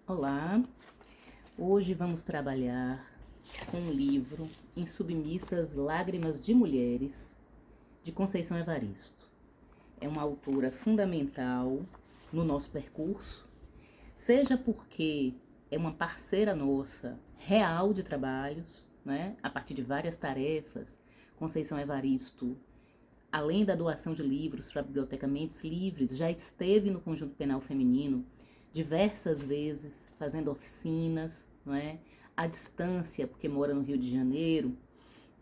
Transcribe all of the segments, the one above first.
Olá, hoje vamos trabalhar com um livro Insubmissas Lágrimas de Mulheres, de Conceição Evaristo. É uma autora fundamental no nosso percurso, seja porque é uma parceira nossa real de trabalhos, né? A partir de várias tarefas. Conceição Evaristo, além da doação de livros para a Biblioteca Mentes Livres, já esteve no Conjunto Penal Feminino diversas vezes, fazendo oficinas, não é? À distância, porque mora no Rio de Janeiro,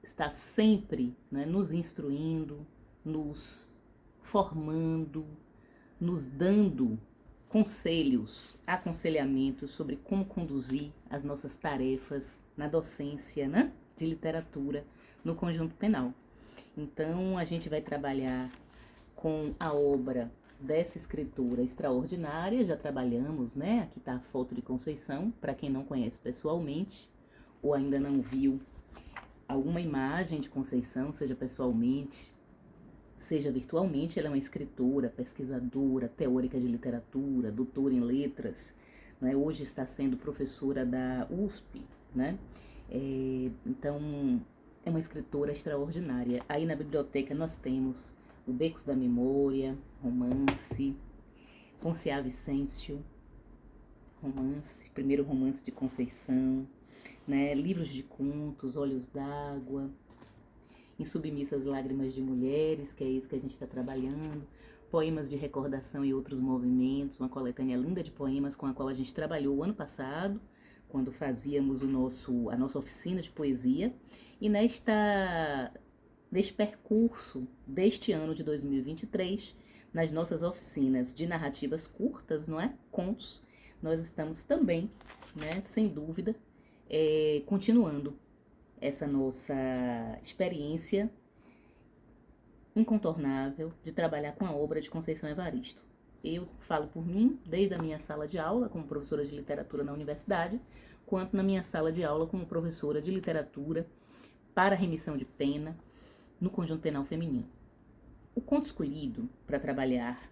está sempre, né, nos instruindo, nos formando, nos dando conselhos, aconselhamentos sobre como conduzir as nossas tarefas na docência, né, de literatura no Conjunto Penal. Então, a gente vai trabalhar com a obra dessa escritora extraordinária. Já trabalhamos, né? Aqui está a foto de Conceição, para quem não conhece pessoalmente ou ainda não viu alguma imagem de Conceição, seja pessoalmente, seja virtualmente. Ela é uma escritora, pesquisadora, teórica de literatura, doutora em letras, né? Hoje está sendo professora da USP, né? Então, é uma escritora extraordinária. Aí na biblioteca nós temos o Becos da Memória, romance, Ponciá Vicêncio, romance, primeiro romance de Conceição, né? Livros de contos, Olhos d'Água, Insubmissas Lágrimas de Mulheres, que é isso que a gente está trabalhando, Poemas de Recordação e Outros Movimentos, uma coletânea linda de poemas com a qual a gente trabalhou o ano passado, quando fazíamos a nossa oficina de poesia. E neste percurso deste ano de 2023, nas nossas oficinas de narrativas curtas, não é? Contos, nós estamos também, né, sem dúvida, continuando essa nossa experiência incontornável de trabalhar com a obra de Conceição Evaristo. Eu falo por mim, desde a minha sala de aula como professora de literatura na universidade, quanto na minha sala de aula como professora de literatura para remissão de pena no Conjunto Penal Feminino. O conto escolhido para trabalhar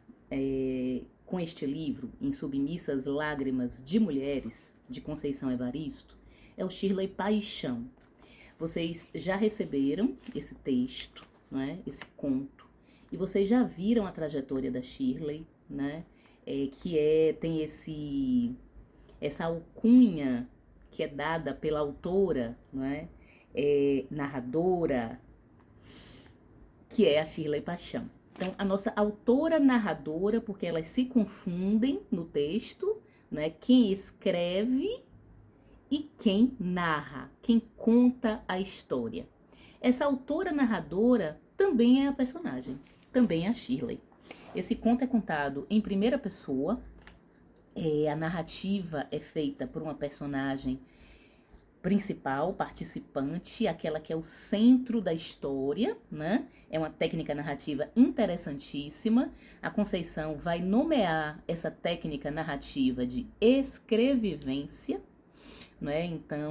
com este livro, Insubmissas Lágrimas de Mulheres, de Conceição Evaristo, é o Shirley Paixão. Vocês já receberam esse texto, né, esse conto, e vocês já viram a trajetória da Shirley, né, tem essa alcunha que é dada pela autora, né, narradora, que é a Shirley Paixão. Então, a nossa autora narradora, porque elas se confundem no texto, né, quem escreve e quem narra, quem conta a história. Essa autora narradora também é a personagem, também é a Shirley. Esse conto é contado em primeira pessoa, a narrativa é feita por uma personagem principal, participante, aquela que é o centro da história, né? É uma técnica narrativa interessantíssima. A Conceição vai nomear essa técnica narrativa de escrevivência, né? Então,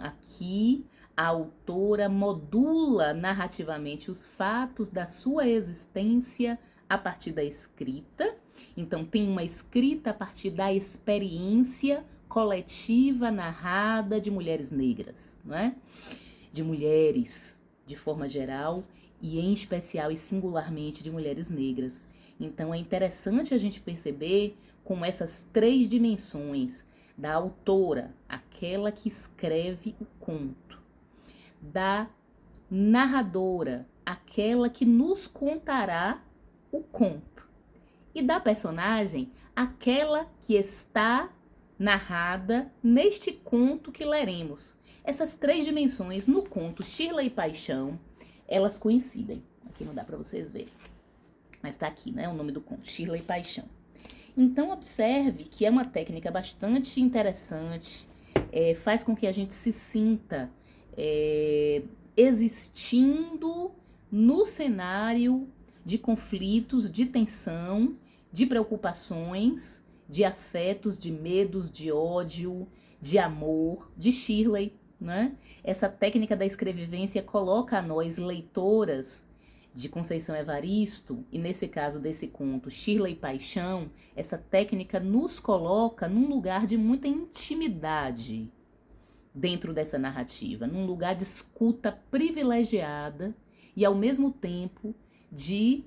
aqui a autora modula narrativamente os fatos da sua existência a partir da escrita. Então, tem uma escrita a partir da experiência coletiva narrada de mulheres negras, não é? De mulheres, de forma geral, e em especial e singularmente de mulheres negras. Então, é interessante a gente perceber como essas três dimensões da autora, aquela que escreve o conto, da narradora, aquela que nos contará o conto, e da personagem, aquela que está narrada neste conto que leremos. Essas três dimensões no conto Shirley Paixão, elas coincidem. Aqui não dá para vocês verem, mas está aqui, né, o nome do conto, Shirley Paixão. Então, observe que é uma técnica bastante interessante, faz com que a gente se sinta existindo no cenário de conflitos, de tensão, de preocupações, de afetos, de medos, de ódio, de amor, de Shirley, né? Essa técnica da escrevivência coloca a nós, leitoras, de Conceição Evaristo, e nesse caso desse conto, Shirley Paixão, essa técnica nos coloca num lugar de muita intimidade dentro dessa narrativa, num lugar de escuta privilegiada e, ao mesmo tempo, de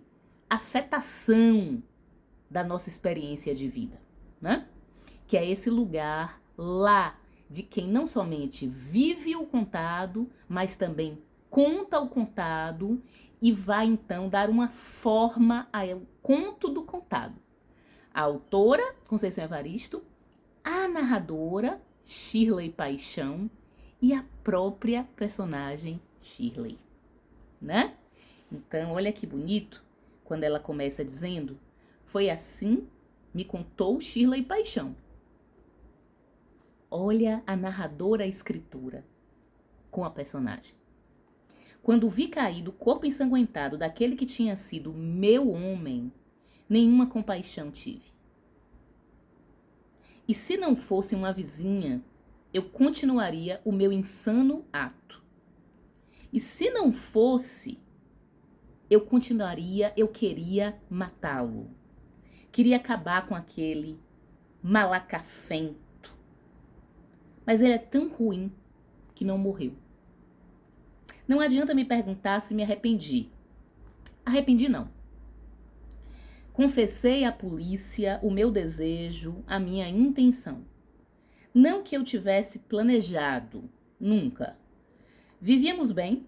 afetação da nossa experiência de vida, né? Que é esse lugar lá de quem não somente vive o contado, mas também conta o contado e vai então dar uma forma ao conto do contado. A autora, Conceição Evaristo, a narradora, Shirley Paixão, e a própria personagem Shirley, né? Então, olha que bonito, quando ela começa dizendo: foi assim me contou Shirley Paixão. Olha a narradora, a escritora, com a personagem. Quando vi cair o corpo ensanguentado daquele que tinha sido meu homem, nenhuma compaixão tive. E se não fosse uma vizinha, eu continuaria o meu insano ato. E se não fosse, eu queria matá-lo. Queria acabar com aquele malacafento. Mas ele é tão ruim que não morreu. Não adianta me perguntar se me arrependi. Arrependi não. Confessei à polícia o meu desejo, a minha intenção. Não que eu tivesse planejado, nunca. Vivíamos bem.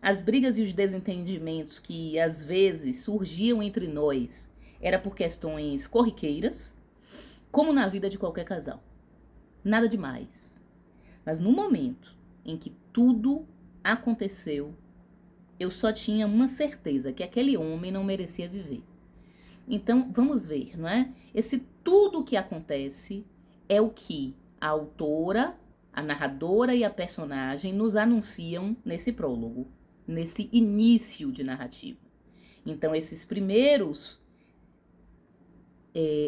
As brigas e os desentendimentos que às vezes surgiam entre nós era por questões corriqueiras, como na vida de qualquer casal. Nada demais. Mas no momento em que tudo aconteceu, eu só tinha uma certeza, que aquele homem não merecia viver. Então, vamos ver, não é? Esse tudo que acontece é o que a autora, a narradora e a personagem nos anunciam nesse prólogo, nesse início de narrativa. Então, esses primeiros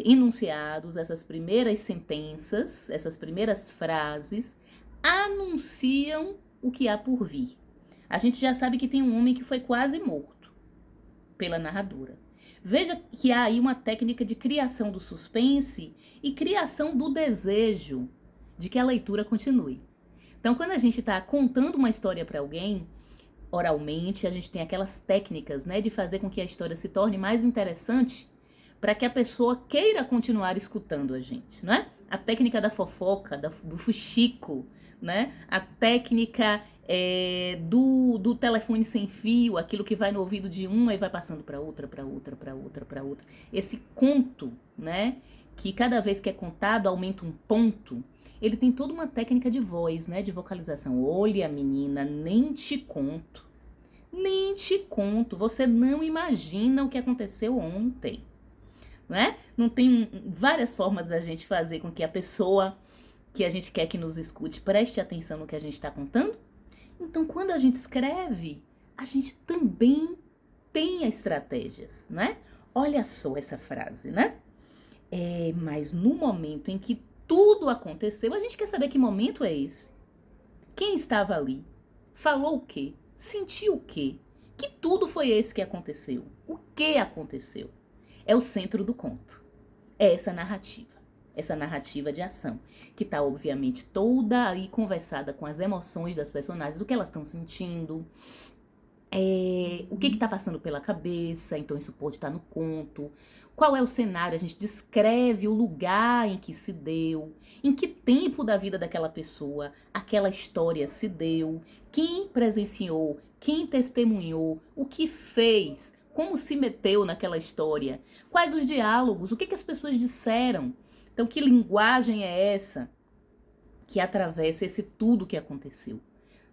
enunciados, essas primeiras sentenças, essas primeiras frases, anunciam o que há por vir. A gente já sabe que tem um homem que foi quase morto pela narradora. Veja que há aí uma técnica de criação do suspense e criação do desejo de que a leitura continue. Então, quando a gente está contando uma história para alguém, oralmente, a gente tem aquelas técnicas, né, de fazer com que a história se torne mais interessante para que a pessoa queira continuar escutando a gente, não é? A técnica da fofoca, do fuxico, né? A técnica do telefone sem fio, aquilo que vai no ouvido de uma e vai passando para outra, para outra, para outra, para outra. Esse conto, né? Que cada vez que é contado aumenta um ponto. Ele tem toda uma técnica de voz, né? De vocalização. Olha, menina, nem te conto. Nem te conto. Você não imagina o que aconteceu ontem. Né? Não tem várias formas da gente fazer com que a pessoa que a gente quer que nos escute preste atenção no que a gente está contando? Então, quando a gente escreve, a gente também tem estratégias, né? Olha só essa frase, né? Mas no momento em que tudo aconteceu, a gente quer saber que momento é esse? Quem estava ali? Falou o quê? Sentiu o quê? Que tudo foi esse que aconteceu? O que aconteceu? É o centro do conto. É essa narrativa de ação, que está obviamente toda aí conversada com as emoções das personagens, o que elas estão sentindo, o que está passando pela cabeça, então isso pode estar no conto. Qual é o cenário? A gente descreve o lugar em que se deu, em que tempo da vida daquela pessoa aquela história se deu, quem presenciou, quem testemunhou, o que fez, como se meteu naquela história, quais os diálogos, o que as pessoas disseram. Então, que linguagem é essa que atravessa esse tudo que aconteceu?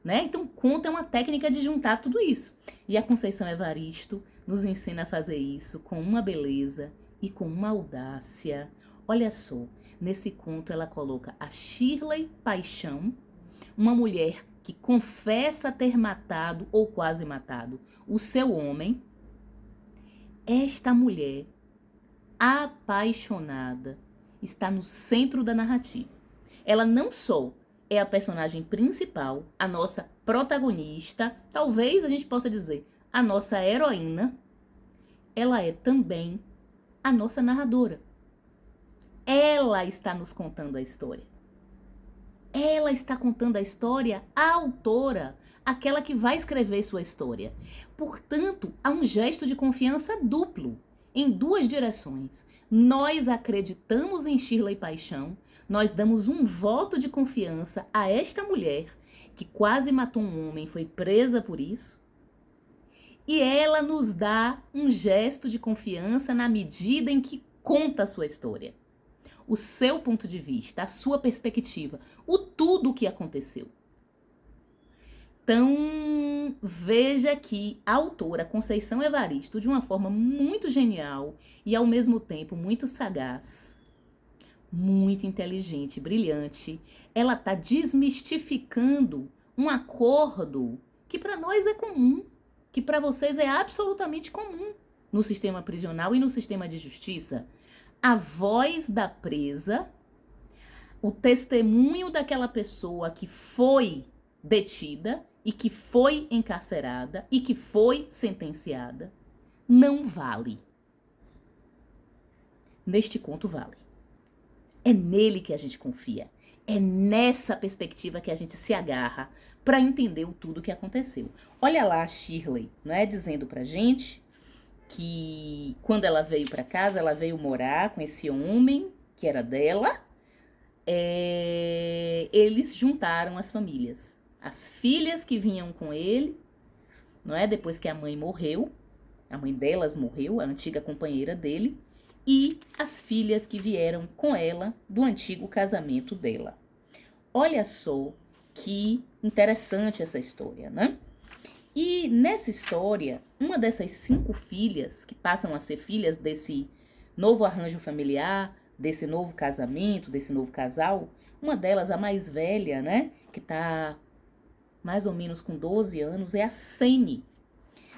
Né? Então, conto é uma técnica de juntar tudo isso. E a Conceição Evaristo nos ensina a fazer isso com uma beleza e com uma audácia. Olha só, nesse conto ela coloca a Shirley Paixão, uma mulher que confessa ter matado ou quase matado o seu homem. Esta mulher apaixonada está no centro da narrativa. Ela não só é a personagem principal, a nossa protagonista, talvez a gente possa dizer a nossa heroína, ela é também a nossa narradora. Ela está nos contando a história. Ela está contando a história, a autora, aquela que vai escrever sua história. Portanto, há um gesto de confiança duplo, em duas direções. Nós acreditamos em Shirley Paixão, nós damos um voto de confiança a esta mulher, que quase matou um homem, foi presa por isso. E ela nos dá um gesto de confiança na medida em que conta a sua história. O seu ponto de vista, a sua perspectiva, o tudo o que aconteceu. Então, veja que a autora Conceição Evaristo, de uma forma muito genial e ao mesmo tempo muito sagaz, muito inteligente, brilhante, ela está desmistificando um acordo que para nós é comum, que para vocês é absolutamente comum no sistema prisional e no sistema de justiça. A voz da presa, o testemunho daquela pessoa que foi detida e que foi encarcerada e que foi sentenciada, não vale. Neste conto vale. É nele que a gente confia. É nessa perspectiva que a gente se agarra para entender o tudo que aconteceu. Olha lá a Shirley, não é, dizendo pra gente que quando ela veio para casa, ela veio morar com esse homem que era dela. Eles juntaram as famílias. As filhas que vinham com ele, não é? Depois que a mãe morreu, a mãe delas morreu, a antiga companheira dele, e as filhas que vieram com ela do antigo casamento dela. Olha só que interessante essa história, né? E nessa história, uma dessas 5 filhas, que passam a ser filhas desse novo arranjo familiar, desse novo casamento, desse novo casal, uma delas, a mais velha, né, que tá mais ou menos com 12 anos, é a Sene.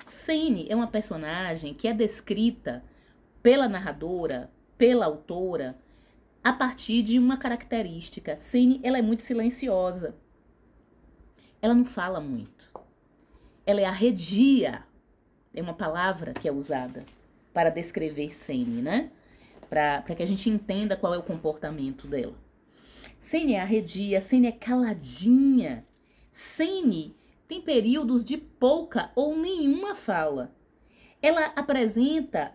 Sene é uma personagem que é descrita pela narradora, pela autora, a partir de uma característica. Sene, ela é muito silenciosa. Ela não fala muito. Ela é arredia, é uma palavra que é usada para descrever Sene, né? Para que a gente entenda qual é o comportamento dela. Sene é arredia, Sene é caladinha. Sene tem períodos de pouca ou nenhuma fala. Ela apresenta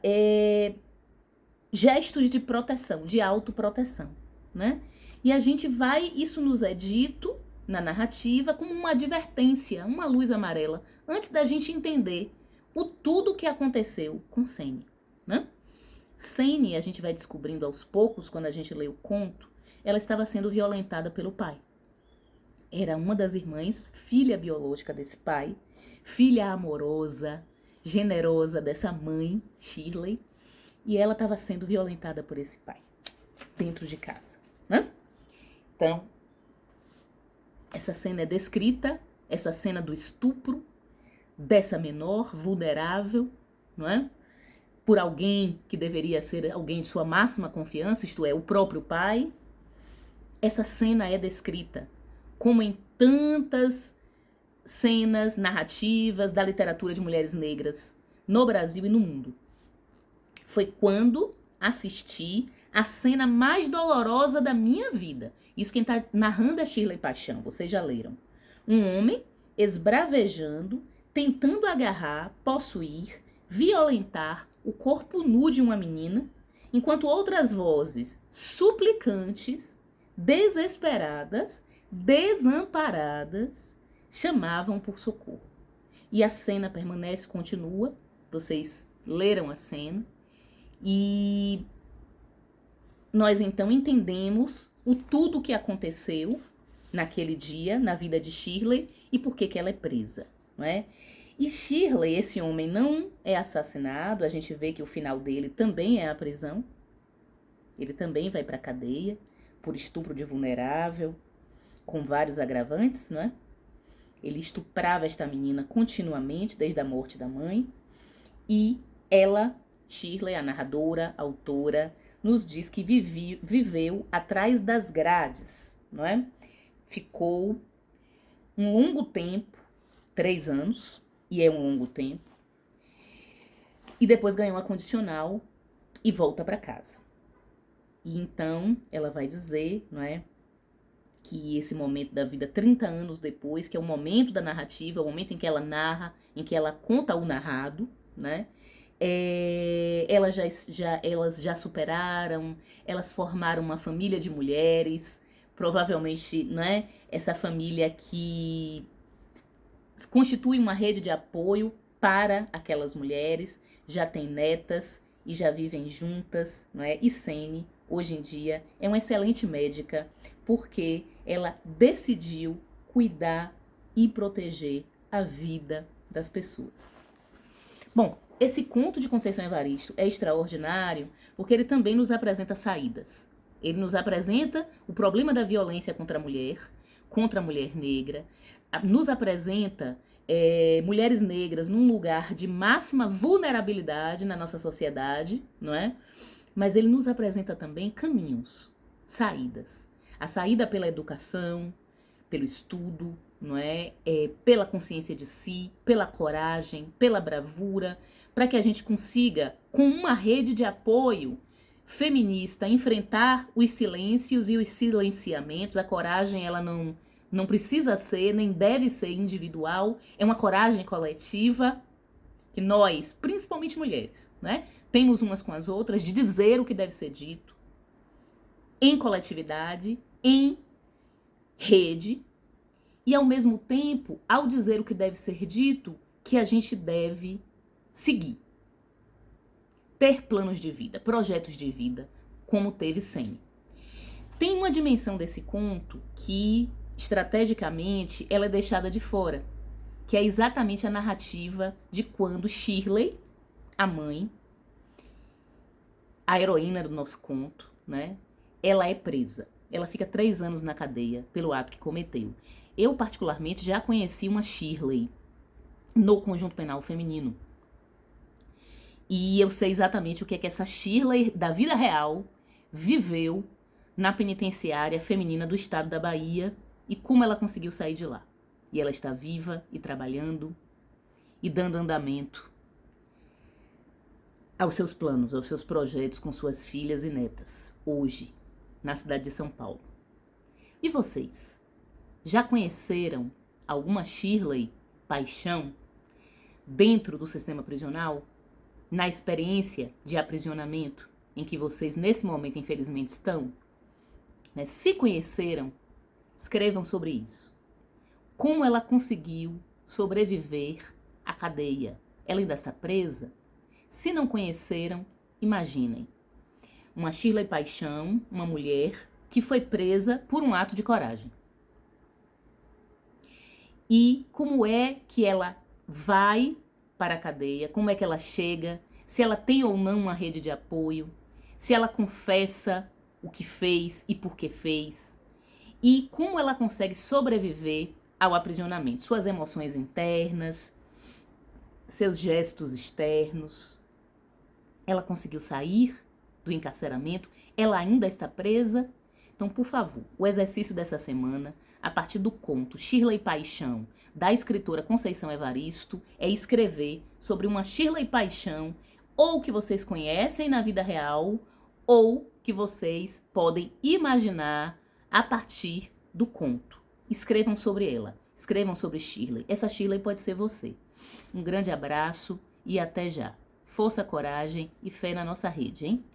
gestos de proteção, de autoproteção, né? E a gente vai, isso nos é dito na narrativa como uma advertência, uma luz amarela, antes da gente entender o tudo que aconteceu com Sene, né? Sene, a gente vai descobrindo aos poucos, quando a gente lê o conto, ela estava sendo violentada pelo pai. Era uma das irmãs, filha biológica desse pai, filha amorosa, generosa dessa mãe, Shirley, e ela estava sendo violentada por esse pai, dentro de casa, né? Então, essa cena é descrita, essa cena do estupro dessa menor, vulnerável, não é? Por alguém que deveria ser alguém de sua máxima confiança, isto é, o próprio pai. Essa cena é descrita, como em tantas cenas narrativas da literatura de mulheres negras no Brasil e no mundo. Foi quando assisti a cena mais dolorosa da minha vida. Isso quem está narrando é Shirley Paixão, vocês já leram. Um homem esbravejando, tentando agarrar, possuir, violentar o corpo nu de uma menina, enquanto outras vozes suplicantes, desesperadas, desamparadas, chamavam por socorro. E a cena permanece, continua, vocês leram a cena, e nós então entendemos o tudo que aconteceu naquele dia, na vida de Shirley, e por que ela é presa, não é? E Shirley, esse homem, não é assassinado, a gente vê que o final dele também é a prisão, ele também vai para a cadeia por estupro de vulnerável, com vários agravantes, não é? Ele estuprava esta menina continuamente, desde a morte da mãe, e ela, Shirley, a narradora, a autora, nos diz que viveu atrás das grades, não é? Ficou um longo tempo, 3 anos, e é um longo tempo, e depois ganha uma condicional e volta para casa. E então ela vai dizer, não é, que esse momento da vida, 30 anos depois, que é o momento da narrativa, o momento em que ela narra, em que ela conta o narrado, né? Elas já superaram, elas formaram uma família de mulheres, provavelmente, né? Essa família que constitui uma rede de apoio para aquelas mulheres, já tem netas e já vivem juntas, não é? E Sene, hoje em dia, é uma excelente médica porque ela decidiu cuidar e proteger a vida das pessoas. Bom, esse conto de Conceição Evaristo é extraordinário porque ele também nos apresenta saídas. Ele nos apresenta o problema da violência contra a mulher negra, nos apresenta mulheres negras num lugar de máxima vulnerabilidade na nossa sociedade, não é? Mas ele nos apresenta também caminhos, saídas. A saída pela educação, pelo estudo, não é? Pela consciência de si, pela coragem, pela bravura, para que a gente consiga, com uma rede de apoio feminista, enfrentar os silêncios e os silenciamentos. A coragem, ela não precisa ser, nem deve ser individual, é uma coragem coletiva que nós, principalmente mulheres, né, temos umas com as outras de dizer o que deve ser dito em coletividade, em rede, e ao mesmo tempo, ao dizer o que deve ser dito, que a gente deve seguir. Ter planos de vida, projetos de vida, como teve Sene. Tem uma dimensão desse conto que, estrategicamente, ela é deixada de fora, que é exatamente a narrativa de quando Shirley, a mãe, a heroína do nosso conto, né, ela é presa. Ela fica 3 anos na cadeia pelo ato que cometeu. Eu, particularmente, já conheci uma Shirley no conjunto penal feminino. E eu sei exatamente o que é que essa Shirley da vida real viveu na penitenciária feminina do estado da Bahia e como ela conseguiu sair de lá. E ela está viva e trabalhando e dando andamento aos seus planos, aos seus projetos com suas filhas e netas, hoje, na cidade de São Paulo. E vocês? Já conheceram alguma Shirley paixão dentro do sistema prisional? Na experiência de aprisionamento em que vocês nesse momento infelizmente estão? Né? Se conheceram, escrevam sobre isso. Como ela conseguiu sobreviver à cadeia? Ela ainda está presa? Se não conheceram, imaginem. Uma Shirley Paixão, uma mulher que foi presa por um ato de coragem. E como é que ela vai para a cadeia, como é que ela chega, se ela tem ou não uma rede de apoio, se ela confessa o que fez e por que fez, e como ela consegue sobreviver ao aprisionamento, suas emoções internas, seus gestos externos. Ela conseguiu sair do encarceramento, ela ainda está presa. Então, por favor, o exercício dessa semana, a partir do conto Shirley Paixão, da escritora Conceição Evaristo, é escrever sobre uma Shirley Paixão, ou que vocês conhecem na vida real, ou que vocês podem imaginar a partir do conto. Escrevam sobre ela, escrevam sobre Shirley. Essa Shirley pode ser você. Um grande abraço e até já. Força, coragem e fé na nossa rede, hein?